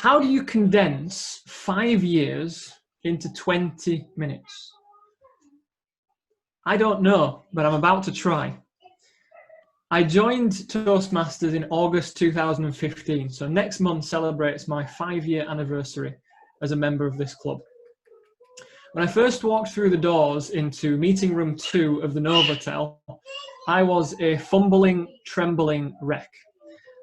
How do you condense 5 years into 20 minutes? I don't know, but I'm about to try. I joined Toastmasters in August 2015, so next month celebrates my 5-year anniversary as a member of this club. When I first walked through the doors into meeting room 2 of the Novotel, I was a fumbling, trembling wreck.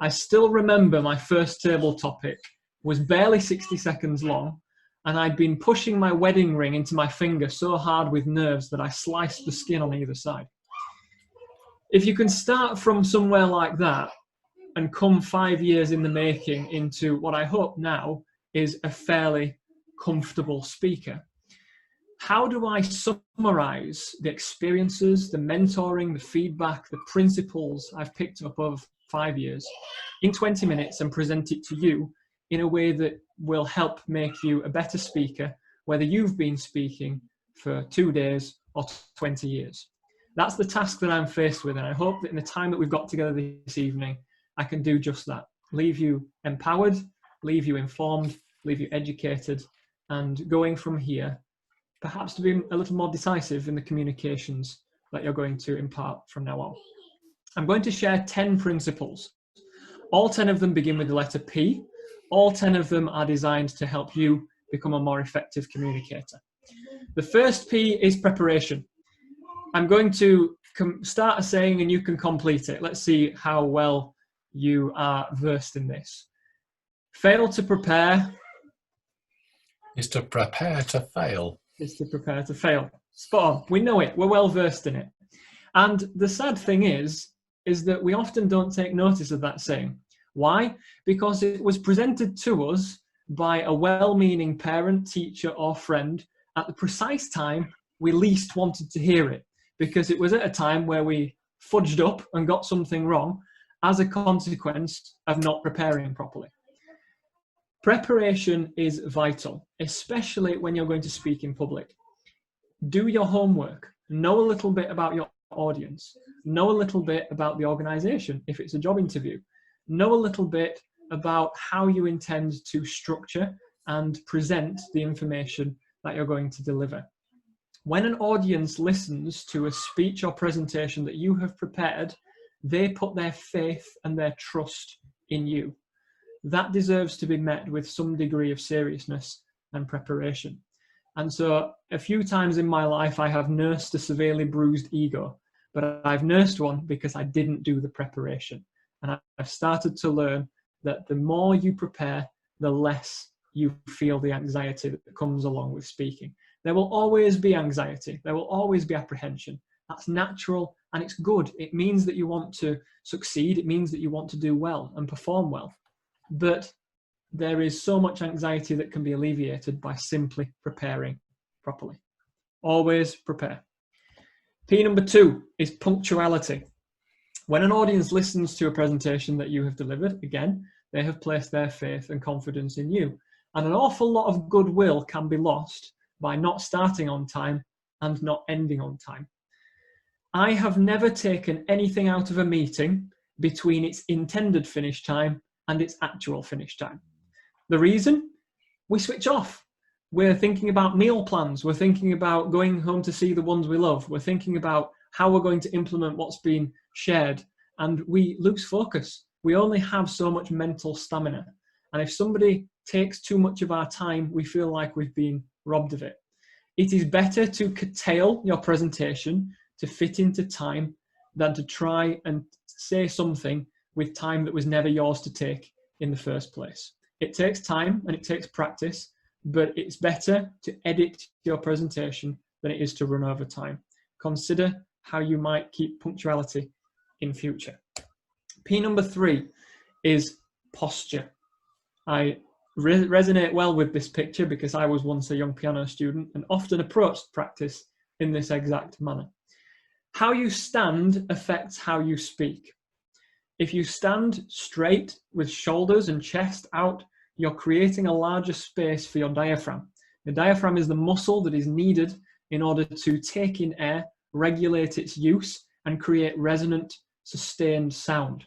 I still remember my first table topic was barely 60 seconds long, and I'd been pushing my wedding ring into my finger so hard with nerves that I sliced the skin on either side. If you can start from somewhere like that and come 5 years in the making into what I hope now is a fairly comfortable speaker, how do I summarize the experiences, the mentoring, the feedback, the principles I've picked up over 5 years in 20 minutes and present it to you in a way that will help make you a better speaker, whether you've been speaking for 2 days or 20 years? That's the task that I'm faced with, and I hope that in the time that we've got together this evening, I can do just that. Leave you empowered, leave you informed, leave you educated, and going from here, perhaps to be a little more decisive in the communications that you're going to impart from now on. I'm going to share 10 principles. All 10 of them begin with the letter P. All 10 of them are designed to help you become a more effective communicator. The first P is preparation. I'm going to start a saying and you can complete it. Let's see how well you are versed in this. Fail to prepare is to prepare to fail. Is to prepare to fail. Spot on. We know it. We're well versed in it. And the sad thing is that we often don't take notice of that saying. Why? Because it was presented to us by a well-meaning parent, teacher, or friend at the precise time we least wanted to hear it, because it was at a time where we fudged up and got something wrong as a consequence of not preparing properly. Preparation is vital, especially when you're going to speak in public. Do your homework. Know a little bit about your audience. Know a little bit about the organization if it's a job interview. Know a little bit about how you intend to structure and present the information that you're going to deliver. When an audience listens to a speech or presentation that you have prepared, they put their faith and their trust in you. That deserves to be met with some degree of seriousness and preparation. And so a few times in my life, I have nursed a severely bruised ego, but I've nursed one because I didn't do the preparation. And I've started to learn that the more you prepare, the less you feel the anxiety that comes along with speaking. There will always be anxiety. There will always be apprehension. That's natural and it's good. It means that you want to succeed. It means that you want to do well and perform well. But there is so much anxiety that can be alleviated by simply preparing properly. Always prepare. P number 2 is punctuality. When an audience listens to a presentation that you have delivered, again, they have placed their faith and confidence in you. And an awful lot of goodwill can be lost by not starting on time and not ending on time. I have never taken anything out of a meeting between its intended finish time and its actual finish time. The reason? We switch off. We're thinking about meal plans. We're thinking about going home to see the ones we love. We're thinking about how we're going to implement what's been shared, and we lose focus. We only have so much mental stamina. And if somebody takes too much of our time, we feel like we've been robbed of it. It is better to curtail your presentation to fit into time than to try and say something with time that was never yours to take in the first place. It takes time and it takes practice, but it's better to edit your presentation than it is to run over time. Consider how you might keep punctuality in future. P number 3 is posture. I resonate well with this picture because I was once a young piano student and often approached practice in this exact manner. How you stand affects how you speak. If you stand straight with shoulders and chest out, you're creating a larger space for your diaphragm. The diaphragm is the muscle that is needed in order to take in air, regulate its use, and create resonant, sustained sound.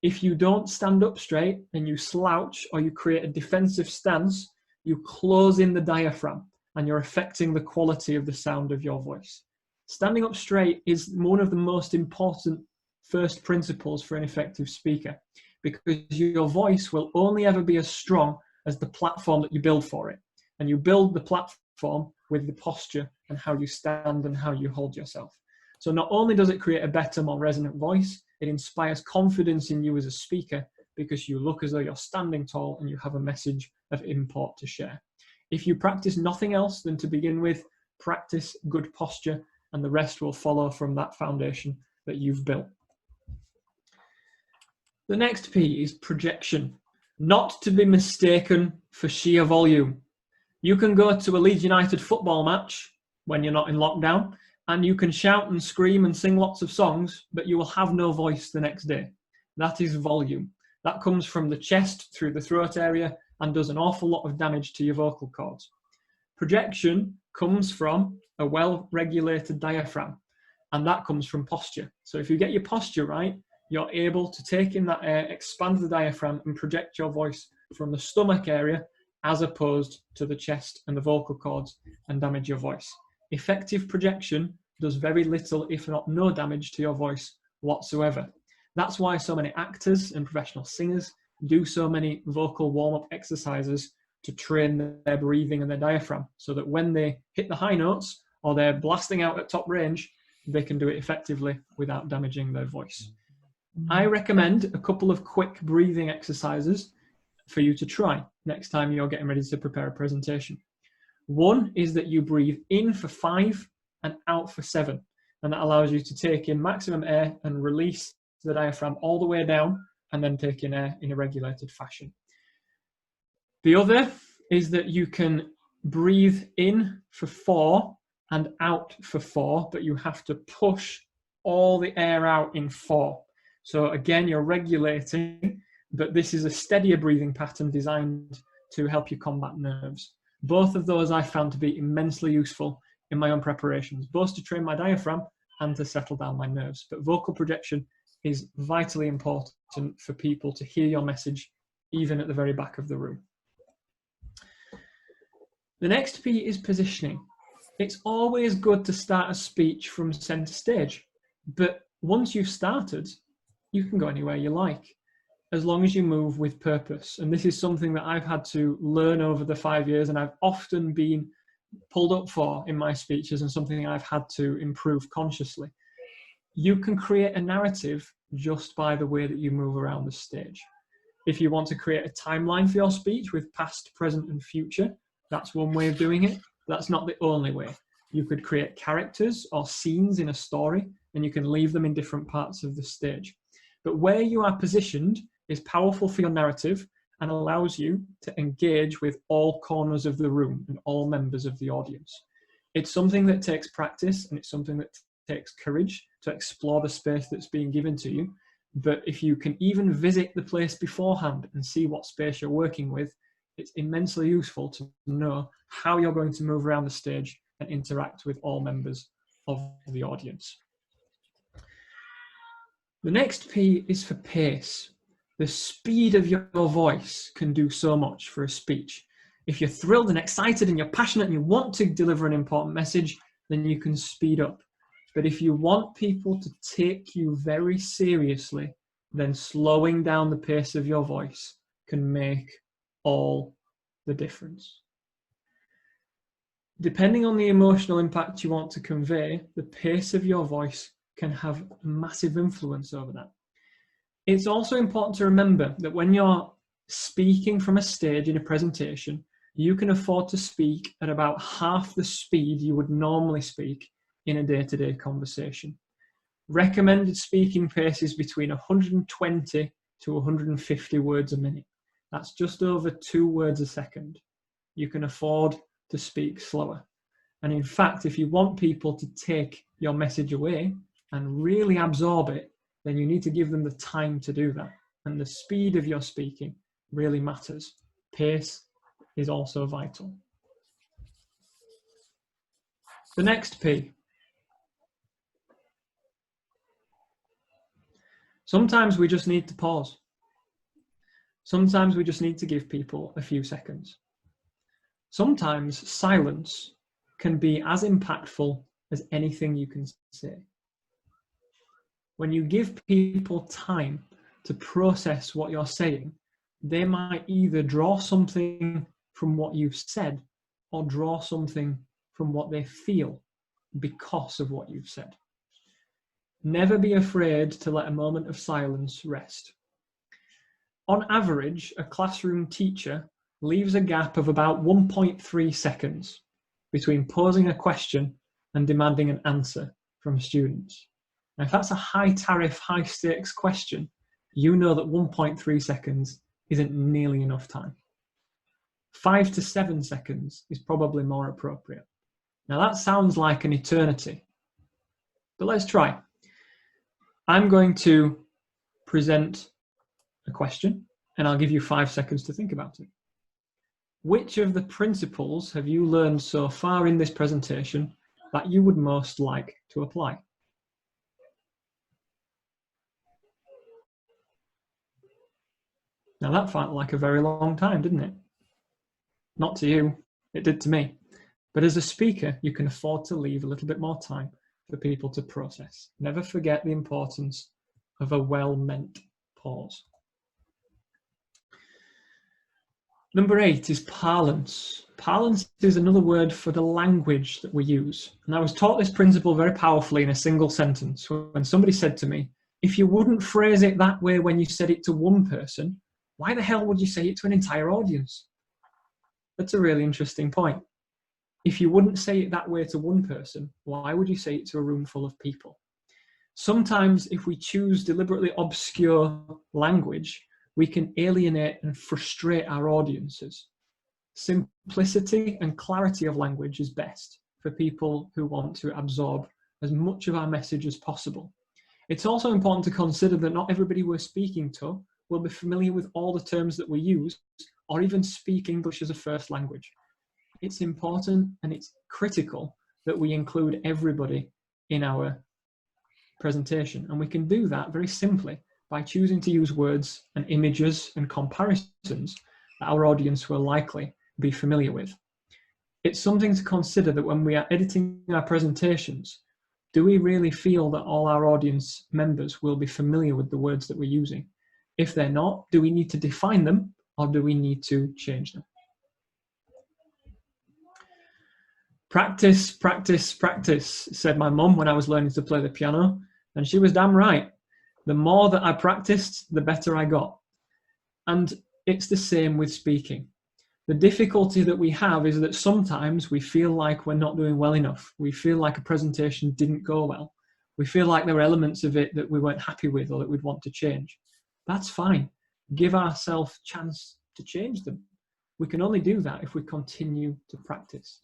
If you don't stand up straight and you slouch or you create a defensive stance, you close in the diaphragm and you're affecting the quality of the sound of your voice. Standing up straight is one of the most important first principles for an effective speaker, because your voice will only ever be as strong as the platform that you build for it. And you build the platform with the posture and how you stand and how you hold yourself. So not only does it create a better, more resonant voice, it inspires confidence in you as a speaker because you look as though you're standing tall and you have a message of import to share. If you practice nothing else than to begin with, practice good posture, and the rest will follow from that foundation that you've built. The next P is projection, not to be mistaken for sheer volume. You can go to a Leeds United football match when you're not in lockdown, and you can shout and scream and sing lots of songs, but you will have no voice the next day. That is volume. That comes from the chest through the throat area and does an awful lot of damage to your vocal cords. Projection comes from a well-regulated diaphragm, and that comes from posture. So if you get your posture right, you're able to take in that air, expand the diaphragm, and project your voice from the stomach area as opposed to the chest and the vocal cords and damage your voice. Effective projection does very little, if not no damage to your voice whatsoever. That's why so many actors and professional singers do so many vocal warm-up exercises to train their breathing and their diaphragm, so that when they hit the high notes or they're blasting out at top range, they can do it effectively without damaging their voice. I recommend a couple of quick breathing exercises for you to try next time you're getting ready to prepare a presentation. One is that you breathe in for 5 and out for 7, and that allows you to take in maximum air and release the diaphragm all the way down, and then take in air in a regulated fashion. The other is that you can breathe in for 4 and out for 4, but you have to push all the air out in 4. So again, you're regulating, but this is a steadier breathing pattern designed to help you combat nerves. Both of those I found to be immensely useful in my own preparations, both to train my diaphragm and to settle down my nerves. But vocal projection is vitally important for people to hear your message, even at the very back of the room. The next P is positioning. It's always good to start a speech from center stage, but once you've started, you can go anywhere you like, as long as you move with purpose. And this is something that I've had to learn over the 5 years, and I've often been pulled up for in my speeches, and something I've had to improve consciously. You can create a narrative just by the way that you move around the stage. If you want to create a timeline for your speech with past, present, and future, that's one way of doing it. That's not the only way. You could create characters or scenes in a story, and you can leave them in different parts of the stage. But where you are positioned is powerful for your narrative and allows you to engage with all corners of the room and all members of the audience. It's something that takes practice, and it's something that takes courage to explore the space that's being given to you. But if you can even visit the place beforehand and see what space you're working with, it's immensely useful to know how you're going to move around the stage and interact with all members of the audience. The next P is for pace. The speed of your voice can do so much for a speech. If you're thrilled and excited and you're passionate and you want to deliver an important message, then you can speed up. But if you want people to take you very seriously, then slowing down the pace of your voice can make all the difference. Depending on the emotional impact you want to convey, the pace of your voice can have a massive influence over that. It's also important to remember that when you're speaking from a stage in a presentation, you can afford to speak at about half the speed you would normally speak in a day-to-day conversation. Recommended speaking pace is between 120 to 150 words a minute. That's just over 2 words a second. You can afford to speak slower. And in fact, if you want people to take your message away and really absorb it, then you need to give them the time to do that. And the speed of your speaking really matters. Pace is also vital. The next P. Sometimes we just need to pause. Sometimes we just need to give people a few seconds. Sometimes silence can be as impactful as anything you can say. When you give people time to process what you're saying, they might either draw something from what you've said or draw something from what they feel because of what you've said. Never be afraid to let a moment of silence rest. On average, a classroom teacher leaves a gap of about 1.3 seconds between posing a question and demanding an answer from students. Now, if that's a high tariff, high stakes question, you know that 1.3 seconds isn't nearly enough time. 5 to 7 seconds is probably more appropriate. Now that sounds like an eternity, but let's try. I'm going to present a question and I'll give you 5 seconds to think about it. Which of the principles have you learned so far in this presentation that you would most like to apply? Now that felt like a very long time, didn't it? Not to you, it did to me. But as a speaker, you can afford to leave a little bit more time for people to process. Never forget the importance of a well-meant pause. Number 8 is parlance. Parlance is another word for the language that we use. And I was taught this principle very powerfully in a single sentence when somebody said to me, if you wouldn't phrase it that way when you said it to one person, why the hell would you say it to an entire audience? That's a really interesting point. If you wouldn't say it that way to one person, why would you say it to a room full of people? Sometimes if we choose deliberately obscure language, we can alienate and frustrate our audiences. Simplicity and clarity of language is best for people who want to absorb as much of our message as possible. It's also important to consider that not everybody we're speaking to will be familiar with all the terms that we use or even speak English as a first language. It's important and it's critical that we include everybody in our presentation. And we can do that very simply by choosing to use words and images and comparisons that our audience will likely be familiar with. It's something to consider that when we are editing our presentations, do we really feel that all our audience members will be familiar with the words that we're using? If they're not, do we need to define them or do we need to change them? Practice, practice, practice, said my mum when I was learning to play the piano, and she was damn right. The more that I practiced, the better I got. And it's the same with speaking. The difficulty that we have is that sometimes we feel like we're not doing well enough. We feel like a presentation didn't go well. We feel like there were elements of it that we weren't happy with or that we'd want to change. That's fine. Give ourselves a chance to change them. We can only do that if we continue to practice.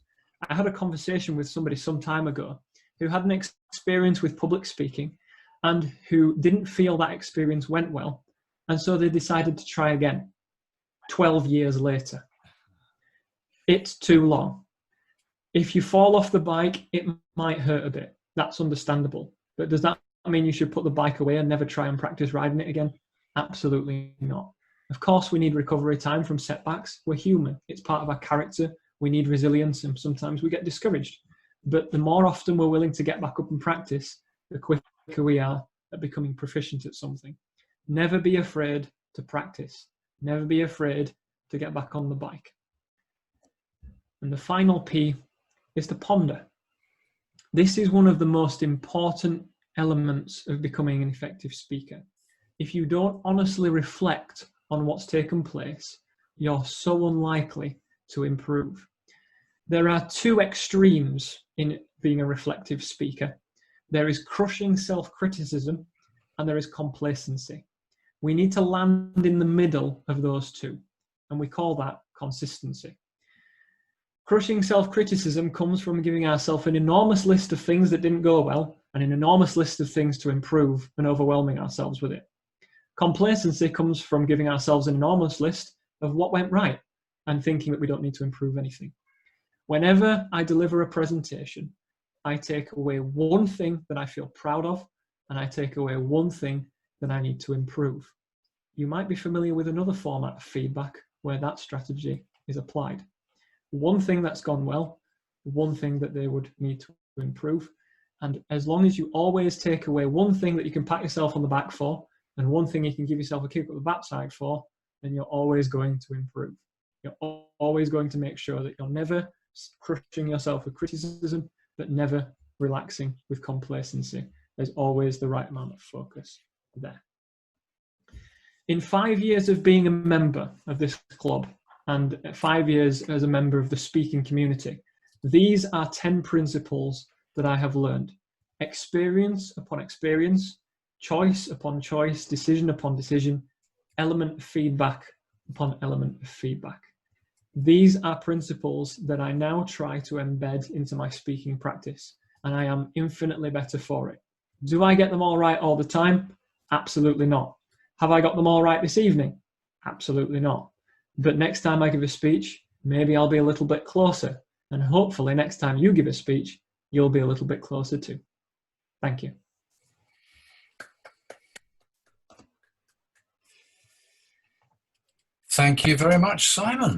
I had a conversation with somebody some time ago who had an experience with public speaking and who didn't feel that experience went well. And so they decided to try again 12 years later. It's too long. If you fall off the bike, it might hurt a bit. That's understandable. But does that mean you should put the bike away and never try and practice riding it again? Absolutely not. Of course, we need recovery time from setbacks. We're human. It's part of our character. We need resilience and sometimes we get discouraged. But the more often we're willing to get back up and practice, the quicker we are at becoming proficient at something. Never be afraid to practice. Never be afraid to get back on the bike. And the final P is to ponder. This is one of the most important elements of becoming an effective speaker. If you don't honestly reflect on what's taken place, you're so unlikely to improve. There are two extremes in being a reflective speaker. There is crushing self-criticism and there is complacency. We need to land in the middle of those two, and we call that consistency. Crushing self-criticism comes from giving ourselves an enormous list of things that didn't go well and an enormous list of things to improve and overwhelming ourselves with it. Complacency comes from giving ourselves an enormous list of what went right and thinking that we don't need to improve anything. Whenever I deliver a presentation, I take away one thing that I feel proud of, and I take away one thing that I need to improve. You might be familiar with another format of feedback where that strategy is applied. One thing that's gone well, one thing that they would need to improve. And as long as you always take away one thing that you can pat yourself on the back for, and one thing you can give yourself a kick up the backside for, then you're always going to improve. You're always going to make sure that you're never crushing yourself with criticism, but never relaxing with complacency. There's always the right amount of focus there. In 5 years of being a member of this club and 5 years as a member of the speaking community, these are 10 principles that I have learned. Experience upon experience, choice upon choice, decision upon decision, element of feedback upon element of feedback. These are principles that I now try to embed into my speaking practice, and I am infinitely better for it. Do I get them all right all the time? Absolutely not. Have I got them all right this evening? Absolutely not. But next time I give a speech, maybe I'll be a little bit closer, and hopefully next time you give a speech, you'll be a little bit closer too. Thank you. Thank you very much, Simon.